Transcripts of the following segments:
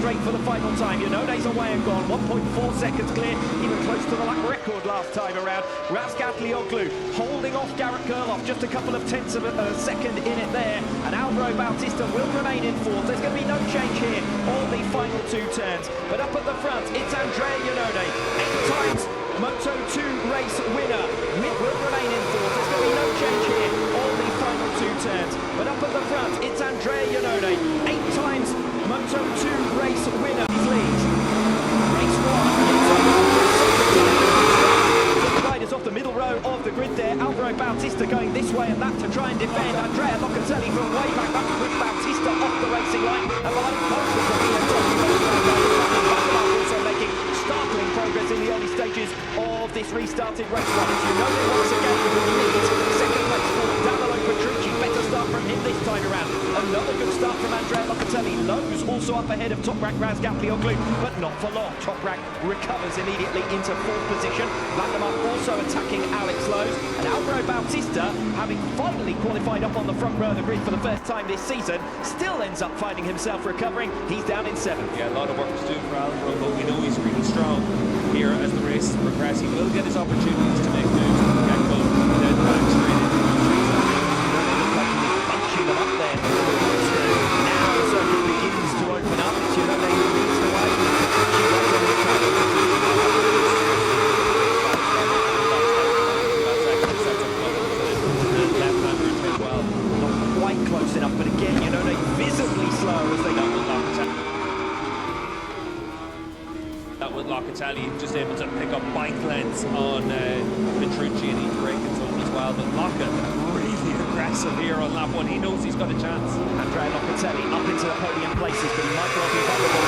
straight for the final time. Yanone's away and gone, 1.4 seconds clear, even close to the lap record last time around. Razgatlioglu holding off Garrett Gerloff, just a couple of tenths of a second in it there, and Alvaro Bautista will remain in fourth. There's going to be no change here on the final two turns, but up at the front, it's Andrea Iannone, 8 times Moto2 race winner, will remain in fourth. There's going to be no change here on the final two turns, but up at the front, it's Andrea Iannone, 8 times Moto2 race winner. He leads race 1. The riders off the middle row of the grid there. Alvaro Bautista going this way and that to try and defend. Andrea Locatelli from way back up with Bautista off the racing line, and behind most of the also making startling progress in the early stages of this restarted race 1. Iannone once again leads. Second place for Davide Petrucci. Better start from him this time around. Another good start from Andrea Locatelli. Lowe's also up ahead of Toprak Razgatlıoğlu, but not for long. Toprak recovers immediately into fourth position. Vandermark also attacking Alex Lowe's, and Alvaro Bautista, having finally qualified up on the front row of the grid for the first time this season, still ends up finding himself recovering. He's down in 7th. Yeah, a lot of work to do for Alvaro, but we know he's really strong here as the races progress. He will get his opportunities to make moves from the get-go, then back straight into the trees. Bunching them up there. Now the circuit begins to open up. It's Iannone who leads the way. Not quite close enough, but again, Iannone visibly slower as they go. That with Locatelli just able to pick up bike lengths on Petrucci and he's braking zone as well. But Loca really aggressive here on lap 1. He knows he's got a chance. Andrea Locatelli up into the podium places, but he might well be vulnerable.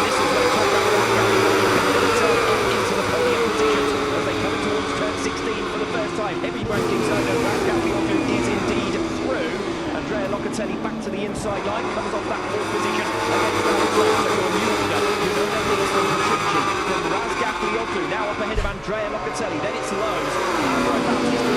This is where Toprak Razgatlıoğlu turn up into the podium positions as they come towards turn 16 for the first time. Heavy braking zone and Razgatlıoğlu is indeed through. Andrea Locatelli back to the inside line, comes off that fourth position against Alex Lowe's. From Petrucci, from Razgatlioglu, now up ahead of Andrea Locatelli, then it's Lowe's. Alvaro Bautista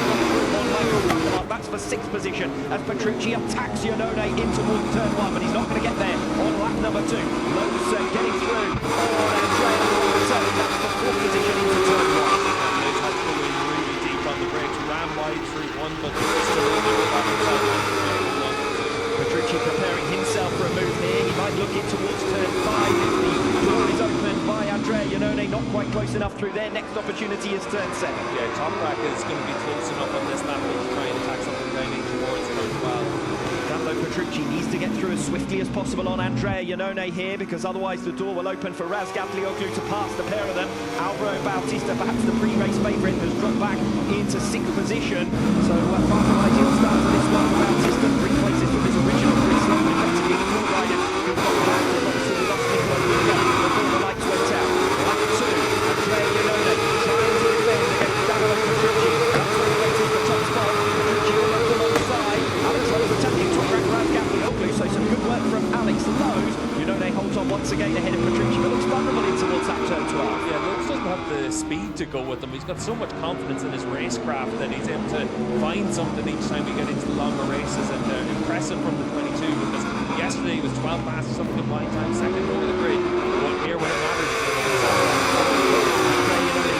on Michael Vandermark, that's for 6th position, as Petrucci attacks Iannone in towards turn 1, but he's not going to get there on lap number 2. Lowe's getting through on Andrea Locatelli, that's for 4th position into turn 1. They've had to go in really deep on the brakes, ran wide through 1, but still able to back himself on. Petrucci preparing himself for a move here. He might look in towards turn 5 if the door is opened by Andrea Iannone. Not quite close enough through their next opportunity is turn 7. Yeah, Toprak is going to be close enough on this lap to try and attack something down in towards turn 12. Davide Petrucci needs to get through as swiftly as possible on Andrea Iannone here, because otherwise the door will open for Razgatlioglu to pass the pair of them. Alvaro Bautista, perhaps the pre-race favourite, has dropped back into 6th position. So far from ideal start for this one. Bautista 3 places from his original free slot, effectively the 4 riders who got back and obviously lost Nicola before the lights went out. Lap 2, Andrea Iannone trying to defend against Davide Petrucci. That's where the race is the top spot. Petrucci almost alongside. Alex Lowe's attacking Toprak Razgatlıoğlu, so some good work from Alex Lowe's. Iannone holds on once again ahead of Petrucci, but looks vulnerable in towards that turn 12. Yeah, Lowe's doesn't have the speed to go with him. He's got so much confidence in his racecraft that he's able to find something each time we get into the longer races, and impressive from the 22, because yesterday he was 12 fastest something in line time, second over the grid. But here when it matters,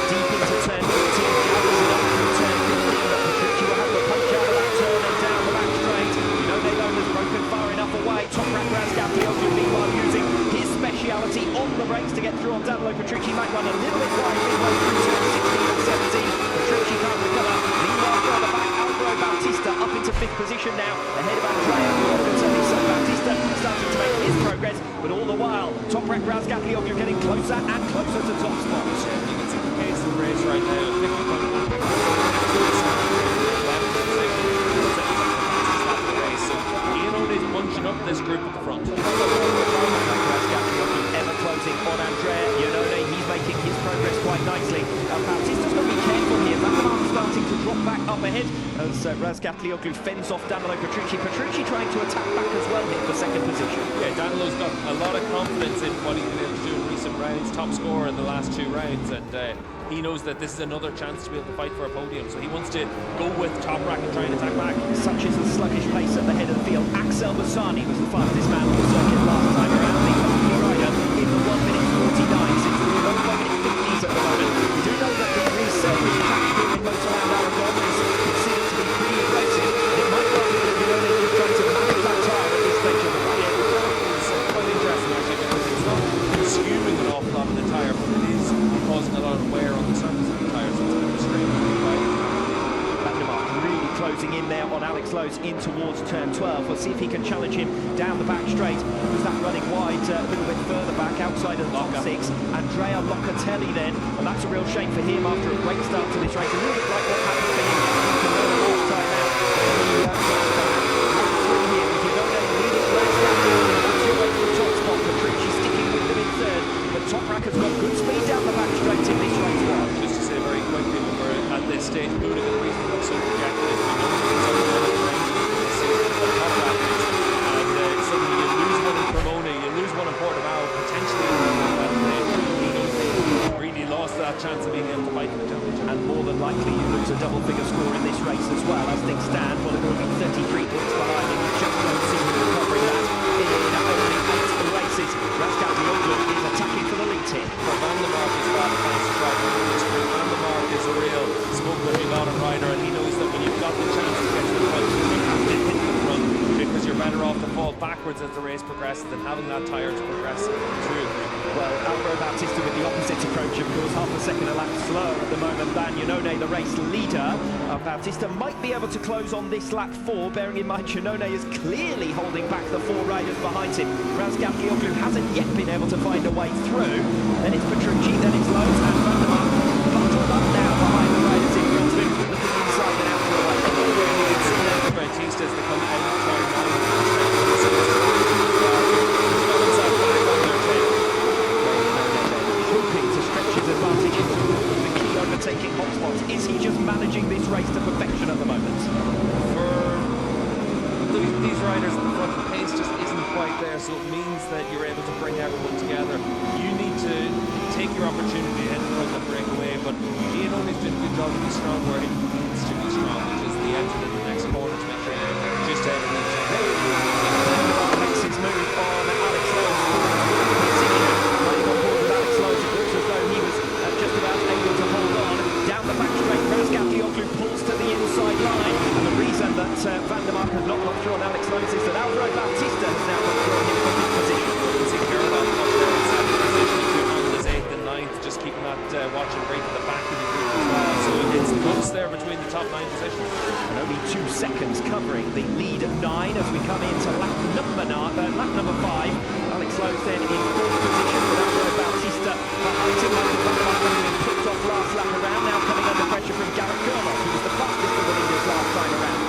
deep into turn 15, gathers it up through turn 15, but Petrucci will have to punch out of that turn and down the back straight. Iannone has broken far enough away. Toprak Razgatlıoğlu meanwhile using his speciality on the brakes to get through on Davide Petrucci. Might run a little bit wide midway through turn 16 and 17. Petrucci can't recover. Meanwhile, further back, Alvaro Bautista up into 5th position now, ahead of Andrea Locatelli. So Bautista starting to make his progress, but all the while, Toprak Razgatlıoğlu getting closer and closer to top spots. you can see the pace of the race right now. 50.1. Bunching up this group at the front. Ever closing on Andrea Iannone. He's making his progress quite nicely. Bautista's got to be careful here. Vandermark starting to drop back up ahead as Razgatlioglu fends off Danilo Petrucci. Petrucci trying to attack back as well here for 2nd position. Yeah, Danilo's got a lot of confidence in what he's been able to do in recent rounds. Top scorer in the last 2 rounds, and he knows that this is another chance to be able to fight for a podium, so he wants to go with Toprak and try and attack back. Such is the sluggish pace at the head of the field. Axel Bassani was the fastest man on the in towards turn 12. We'll see if he can challenge him down the back straight. Was that running wide a little bit further back outside of the top six? Andrea Locatelli then, and that's a real shame for him after a great start to this race. A little bit like what happened for him last time out. Toprak has got good speed down the back straight in this race. Just to say very quickly, when we're at this stage, Budigan reason looks so projected. We know he's on the top athletes, and suddenly you lose one in Cremona, you lose one in Portimao, potentially really lost that chance of being able to fight in the championship. And more than likely you lose a double-figure score in this race as well. As things stand, well, it will be 33 points behind, and you just don't seem to be covering that in only 8 races. Razgatlioglu is attacking for the lead here. Well, Van der Mark is the fastest rider in this group. Van der Mark is a real smoke-letting bottom rider, and he knows that when you've got the chance to get to the front, you have to hit the front, because you're better off to fall backwards as the race progresses than having that tyre to progress through. Well, Alvaro Bautista with the opposite approach, of course, half a second a lap slower at the moment than Iannone, the race leader. Bautista might be able to close on this lap 4, bearing in mind Iannone is clearly holding back the 4 riders behind him. Razgatlioglu hasn't yet been able to find a way through. Then it's Petrucci, then it's Lowe's, and Van der Mark bottled up now behind the riders in front of him, looking inside and out for a way. You can see that Bautista as they come out of turn 9. Taking hotspots. Is he just managing this race to perfection at the moment? For these riders at the front, the pace just isn't quite there, so it means that you're able to bring everyone together. You need to take your opportunity ahead in front and break away, but Iannone's doing a good job to be strong where he needs to be strong, which is the exit in the next corner to make sure you're just ahead of each other. Makes his move on Alex Lowe's position. Running on board with Alex Lowe's, it looks as though he was just about able to hold on. Down the back straight, Razgatlioglu pulls to the inside line, and the reason that Van der Mark has not got through on Alex Lowe's is that Alvaro Bautista has now got through on him from his position. You can see Gerald up there in 7th position, Honda's 8th and 9th, just keeping that watch and break at the back of the group as well. So it's close there between the top 9 positions. And only 2 seconds covering the lead 9 as we come into lap number 5. Alex Lowe's then in 4th position with Alvaro Bautista behind him. Michael Van der Mark having been picked off last lap around, now coming under pressure from Garrett Gerloff, who was the fastest of the leaders last time around.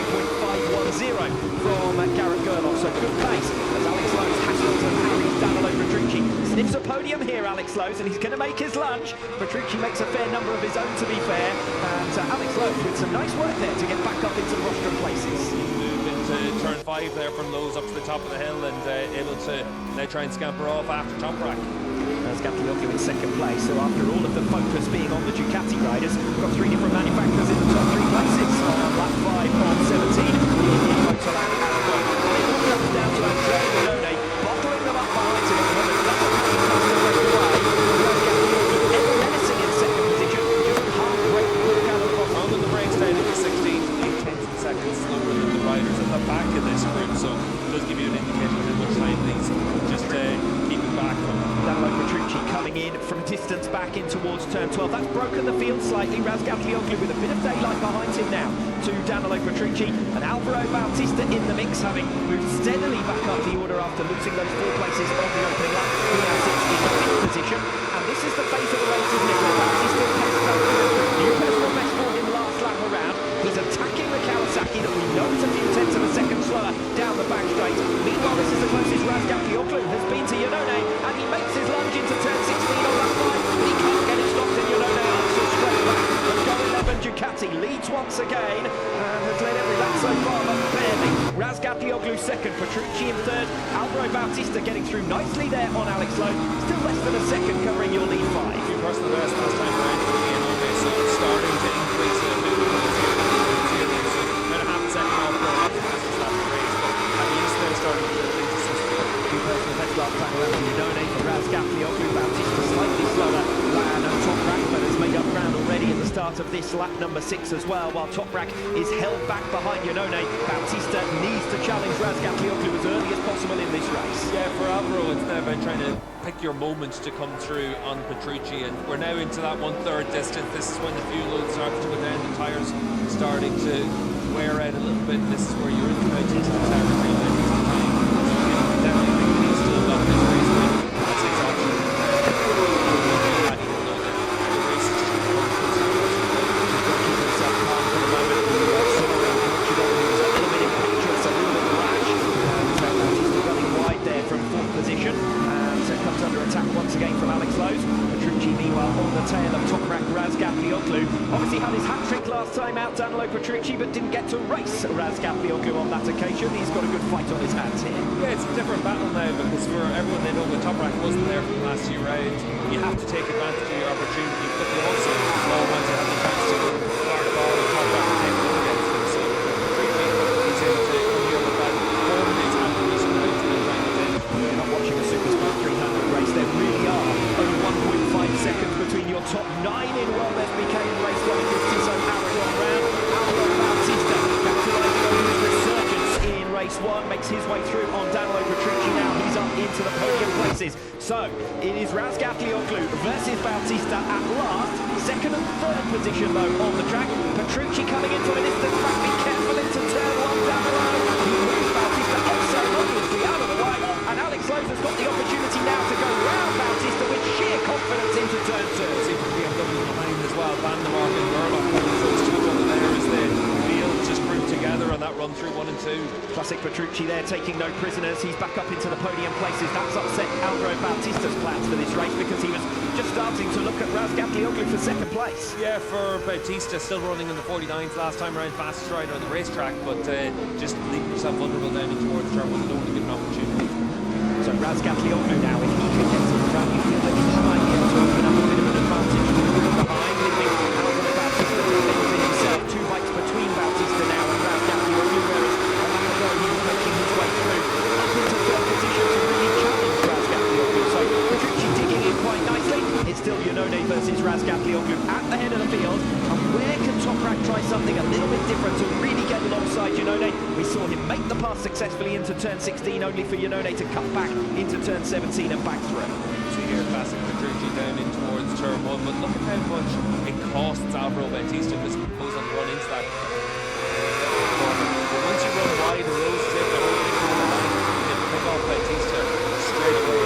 149.510 from Garrett Gerloff, so good pace as Alex Lowe's hassles and harries Danilo Petrucci. Sniffs a podium here, Alex Lowe's, and he's going to make his lunge. Petrucci makes a fair number of his own, to be fair, and Alex Lowe's with some nice work there to get back up into the rostrum places. Moved into turn 5 there from Lowe's up to the top of the hill, and able to now try and scamper off after Toprak. Razgatlioglu in 2nd place, so after all of the focus being on the Ducati riders, we've got 3 different manufacturers in the top 3 places on lap 5 on 17 in Motor Lap Aragon. It all comes down to Andrea Iannone bottling them up behind him at the moment. That's a pretty close to break away. Razgatlioglu ever menacing in 2nd position, just half-break walk out of the bottom. On the brakes down into 16th, 8 seconds slower than the riders at the back of this group, so it does give you an indication of how much time these just keeping back from. Danilo Petrucci coming in from distance back in towards turn 12. That's broken the field slightly. Razgatlioglu with a bit of daylight behind him now to Danilo Petrucci, and Alvaro Bautista in the mix, having moved steadily back up the order after losing those 4 places on the opening lap. He now sits in 5th position, and this is the fate of the race, isn't it? Bautista new personal best for him last lap around. He's attacking the Kawasaki that we know is a few tenths of a second slower down the back straight. Meanwhile, this is the closest Razgatlioglu has been to Iannone, and he makes his lunge into turn 16 on lap 5. He can't get it stopped, and Iannone answers straight back. But Go 11 Ducati leads once again, and has led every lap so far, but barely. Razgatlioglu 2nd, Petrucci in 3rd, Alvaro Bautista getting through nicely there on Alex Lowe. Still less than a second covering your lead 5. Your personal best last time around for Iannone, so it's starting to increase a bit. About a half a second off the fastest lap of the race, but at least they're starting to build into system. Two personal best last time around for Iannone, for Razgatlioglu. Bautista slightly slower than Toprak, but has made up ground already at the start of this lap number 6 as well, while Toprak is held back behind Iannone. Bautista needs to challenge Razgatlioglu as early as possible in this race. Yeah, for Alvaro, it's now about trying to pick your moments to come through on Petrucci, and we're now into that 1/3 distance. This is when the fuel load starts to go down, the tyres starting to wear out a little bit. This is where you're in the Bautista territory. Definitely think he's still got this race win. That's exactly the race is just from fourth position, and so comes under attack once again from Alex Lowe's. Petrucci, meanwhile, on the tail of Toprak Razgatlıoğlu. Obviously had his hat-trick last time out, Danilo Petrucci, but didn't get to race Razgatlıoğlu on that occasion. He's got a good fight on his hands here. Yeah, it's a different battle now, because for everyone they know, when Toprak wasn't there for the last few rounds, you have to take advantage of your opportunity, but you also want to have the chance to go far ball and Toprak and take it against them. So Petrucci, he's able to come here with that form is happening just now to the final finish. You're not watching a Superbike 300 race. There really are only 1.5 seconds between your top 9 in WorldSBK in race 1 against his own Hungarian Round. Bautista capitalising on his resurgence in race 1, makes his way through on Danilo Petrucci now. He's up into the podium places. So it is Razgatlioglu versus Bautista at last. Second and third position though on the track. Petrucci coming in from a distance back. Be careful into turn 1 down the road. He moves Bautista also obviously out of the way. And Alex Lowe's has got the opportunity now to go round Bautista with sheer confidence into turn 2. Seems to be BMW behind as well. Van der Mark and Gerloff, those two over there as the field just grouped together on that run through 1 and 2. Classic Petrucci there, taking no prisoners. He's back up into the podium places. That's upset Alvaro Bautista's plans for this race because he was just starting to look at Razgatlioglu for second place. Yeah, for Bautista, still running in the 49s last time around, fastest rider on the racetrack, but just leaving yourself vulnerable down in towards turn 1. You don't want to give an opportunity. So Razgatlioglu now, if he can get to the front, you feel that he might be able to open up a bit of an advantage behind, leaving Alvaro Bautista to fend for himself. 2 bikes between Bautista now and Razgatlioglu, whereas a lap ago he was making his way through up into third position to really challenge Razgatlioglu. So Petrucci digging in quite nicely. It's still Yonone versus Razgatlioglu at the head of the field. And where can Toprak try something a little bit different to really get alongside Yonone? We saw him make the pass successfully into turn 16, only for Yonone to cut back into turn 17 and back through. So here, classic Petrucci down in towards turn 1, but look at how much it costs Alvaro Bautista because he goes on the run into that corner. But once you run wide, the roads tip, the whole thing on the line, you can pick off Bautista straight away.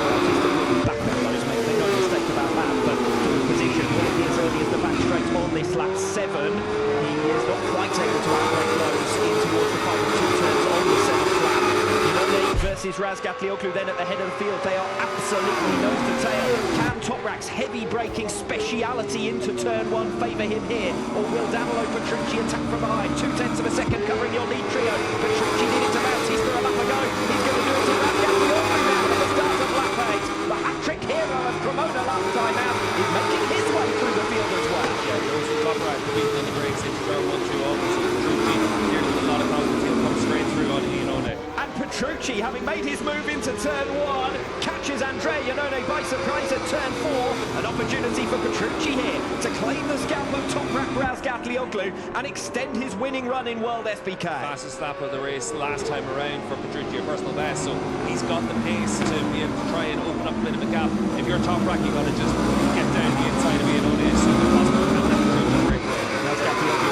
Bautista will be back at those, make no mistake about that, but position will be as early as the back straight on this lap 7. He is not quite able to outbreak those in towards the final 2 turns on the 7th lap. Yonone versus Razgatlioglu then at the head of the field. They are absolutely nose to tail. Can Toprak's heavy braking speciality into turn 1 favour him here? Or will Danilo Petrucci attack from behind? 2/10 of a second covering your lead trio. Petrucci did it to Bautista a lap ago. He's going to do it to Razgatlioglu now at the start of lap 8. The hat-trick hero of Cremona last time out is making his way through the field as well. Yeah, he goes from Toprak, beating on the brakes into turn 1 through all. So Petrucci here with a lot of confidence, he'll come straight through on Yonone. And Petrucci, having made his move into turn 1, catches Andrea Yonone by surprise at turn 4. An opportunity for Petrucci here to claim the scalp of Toprak Razgatlioglu and extend his winning run in WorldSBK. Fastest lap of the race last time around for Petrucci, a personal best, so he's got the pace to be able to try and open up a bit of a gap. If you're Toprak, you've got to just get down the inside of Yonone as soon as possible and let Petrucci break away. Razgatlioglu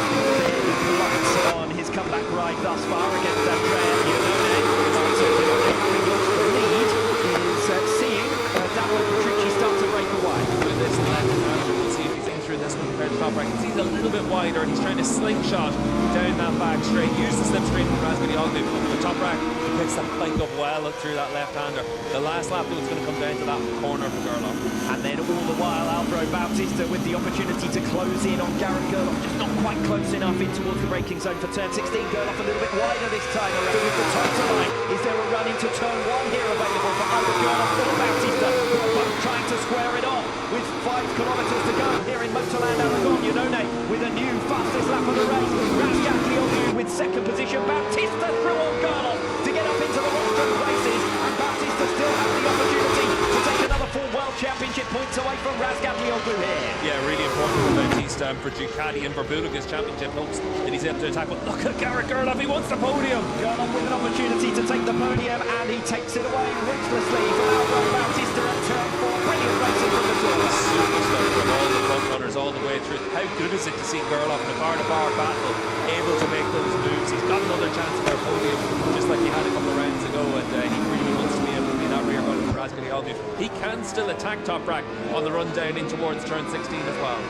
on his comeback ride thus far against Andrea Yonone. Seeing Danilo Petrucci start to break away. With this left-hander, we'll see if he's in through this one compared to Toprak. He's a little bit wider and he's trying to slingshot down that back straight. Use the slipstream from Razgatlioglu. But Toprak picks that bike up well through that left-hander. The last lap though is going to come down to that corner for Gerloff. And then all the while Alvaro Bautista with the opportunity to close in on Garrett Gerloff, just not quite close enough in towards the braking zone for turn 16. Gerloff a little bit wider this time around with the tighter line. Is there a run into turn 1 here available for either Gerloff or Bautista, who are both trying to square it off with 5 kilometres to go here in Motorland Aragon. Yonone with a new fastest lap of the race. Razgatlioglu with second position. Bautista through on Gerloff to get up into the rostrum places, and Bautista still has the opportunity to take another 4 World Championship points away from Razgatlioglu here. Yeah, really important for Bautista and for Ducati and for Bundesliga's championship hopes that he's able to attack. But look at Garrett Gerloff, he wants the podium. Gerloff with an opportunity to take the podium, and he takes it away ruthlessly from Alvaro Bautista at turn 4. Brilliant racing from the two. a superstar from all the front runners all the way through. How good is it to see Gerloff in a bar-to-bar battle able to make those moves? He's got another chance for a podium, just like he had a couple of rounds ago, and he really wants to be able to be that rear guard for Razgatlioglu. He can still attack Toprak on the run down in towards turn 16 as well.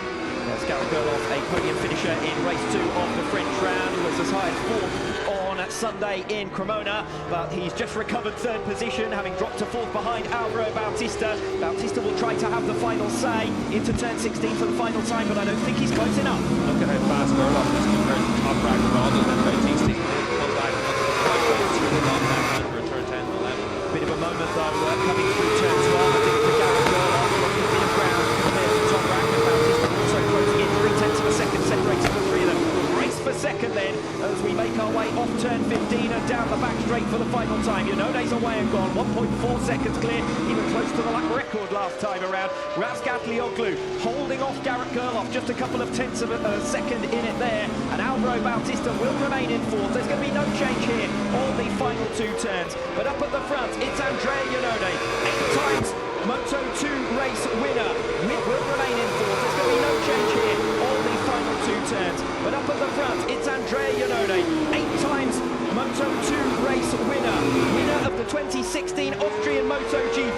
Yes, Garrett Gerloff, a podium finisher in race 2 of the French round, was as high as 4th on Sunday in Cremona, but he's just recovered 3rd position, having dropped to 4th behind Alvaro Bautista. Bautista will try to have the final say into turn 16 for the final time, but I don't think he's close enough. Look at how fast Gerloff is compared to Toprak rather than Bautista. He will pull back and look at the right way through the long left hand for turn 10 and 11. Bit of a moment though, coming through turn 12, I think, for Garrett Gerloff, lost a bit of ground compared to Toprak, and Bautista also closing in 3/10 of a second, separating the three of them. Race for second then, as we make our way off turn 15 and down the back straight for the final time. Yanone's away and gone, 1.4 seconds clear, even close to the lap record last time around. Razgatlioglu holding off Garrett Gerloff, just a couple of tenths of a second in it there, and Alvaro Bautista will remain in 4th. There's going to be no change here on the final 2 turns, but up at the front, it's Andrea Iannone, 8 times Moto2 race winner, will remain in 4th. There's going to be no change here on the final 2 turns, but up at the front, it's Andrea Iannone, 8 times Moto2 race winner of the 2016 Austrian MotoGP.